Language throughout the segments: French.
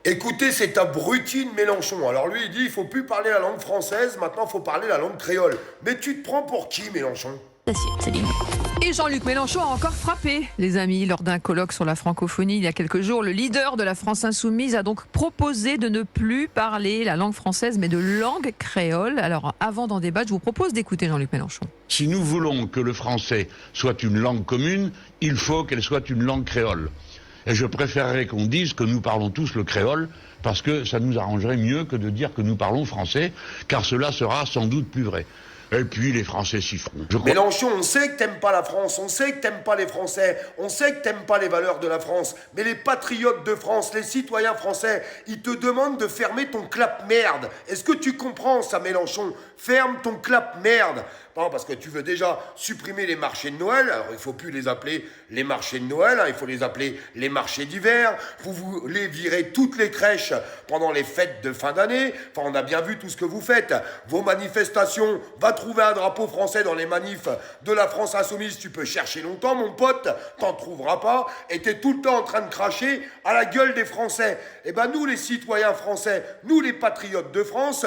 Écoutez, cet abruti de Mélenchon. Alors lui, il dit, il faut plus parler la langue française, maintenant il faut parler la langue créole. Mais tu te prends pour qui, Mélenchon? Et Jean-Luc Mélenchon a encore frappé, les amis, lors d'un colloque sur la francophonie il y a quelques jours. Le leader de la France Insoumise a donc proposé de ne plus parler la langue française, mais de langue créole. Alors, avant d'en débattre, je vous propose d'écouter Jean-Luc Mélenchon. Si nous voulons que le français soit une langue commune, il faut qu'elle soit une langue créole. Et je préférerais qu'on dise que nous parlons tous le créole, parce que ça nous arrangerait mieux que de dire que nous parlons français, car cela sera sans doute plus vrai. Et puis les Français s'y feront. Mélenchon, on sait que t'aimes pas la France, on sait que t'aimes pas les Français, on sait que t'aimes pas les valeurs de la France, mais les patriotes de France, les citoyens français, ils te demandent de fermer ton clap merde. Est-ce que tu comprends ça, Mélenchon? Ferme ton clap merde. Non, parce que tu veux déjà supprimer les marchés de Noël, alors il faut plus les appeler les marchés de Noël, il faut les appeler les marchés d'hiver. Vous voulez virer toutes les crèches pendant les fêtes de fin d'année. Enfin, on a bien vu tout ce que vous faites. Vos manifestations, va trouver un drapeau français dans les manifs de la France Insoumise, tu peux chercher longtemps, mon pote, t'en trouveras pas, et t'es tout le temps en train de cracher à la gueule des Français. Eh ben nous, les citoyens français, nous, les patriotes de France,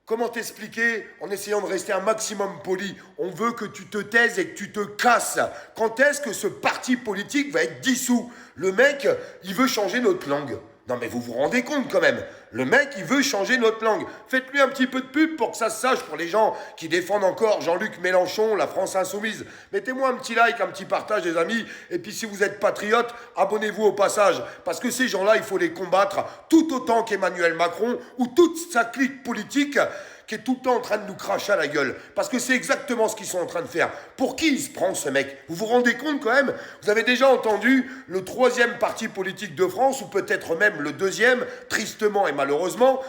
comment t'expliquer en essayant de rester un maximum poli? On veut que tu te taises et que tu te casses. Quand est-ce que ce parti politique va être dissous? Le mec, il veut changer notre langue. Non mais vous vous rendez compte quand même. Le mec, il veut changer notre langue. Faites-lui un petit peu de pub pour que ça se sache pour les gens qui défendent encore Jean-Luc Mélenchon, la France Insoumise. Mettez-moi un petit like, un petit partage, les amis. Et puis si vous êtes patriote, abonnez-vous au passage. Parce que ces gens-là, il faut les combattre tout autant qu'Emmanuel Macron ou toute sa clique politique qui est tout le temps en train de nous cracher à la gueule. Parce que c'est exactement ce qu'ils sont en train de faire. Pour qui il se prend, ce mec? Vous vous rendez compte quand même? Vous avez déjà entendu le troisième parti politique de France, ou peut-être même le deuxième, tristement et malheureusement,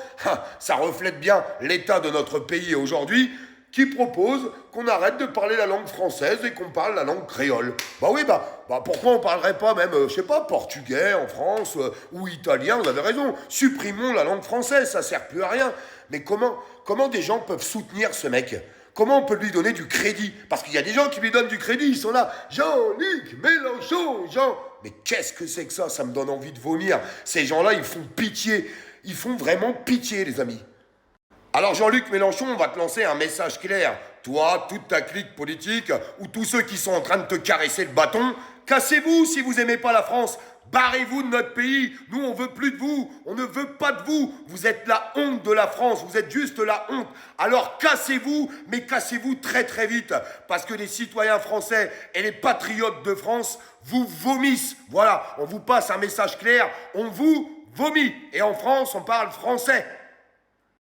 ça reflète bien l'état de notre pays aujourd'hui, qui propose qu'on arrête de parler la langue française et qu'on parle la langue créole. Bah oui, pourquoi on parlerait pas même, je sais pas, portugais en France, ou italien? Vous avez raison, supprimons la langue française, ça sert plus à rien. Mais comment des gens peuvent soutenir ce mec? Comment on peut lui donner du crédit? Parce qu'il y a des gens qui lui donnent du crédit, ils sont là, Jean-Luc Mélenchon, Mais qu'est-ce que c'est que ça? Ça me donne envie de vomir. Ces gens-là, ils font pitié. Ils font vraiment pitié, les amis. Alors Jean-Luc Mélenchon, on va te lancer un message clair. Toi, toute ta clique politique, ou tous ceux qui sont en train de te caresser le bâton, cassez-vous si vous aimez pas la France. Barrez-vous de notre pays. Nous, on veut plus de vous. On ne veut pas de vous. Vous êtes la honte de la France. Vous êtes juste la honte. Alors cassez-vous, mais cassez-vous très très vite. Parce que les citoyens français et les patriotes de France vous vomissent. Voilà, on vous passe un message clair. On vous vomit. Et en France, on parle français.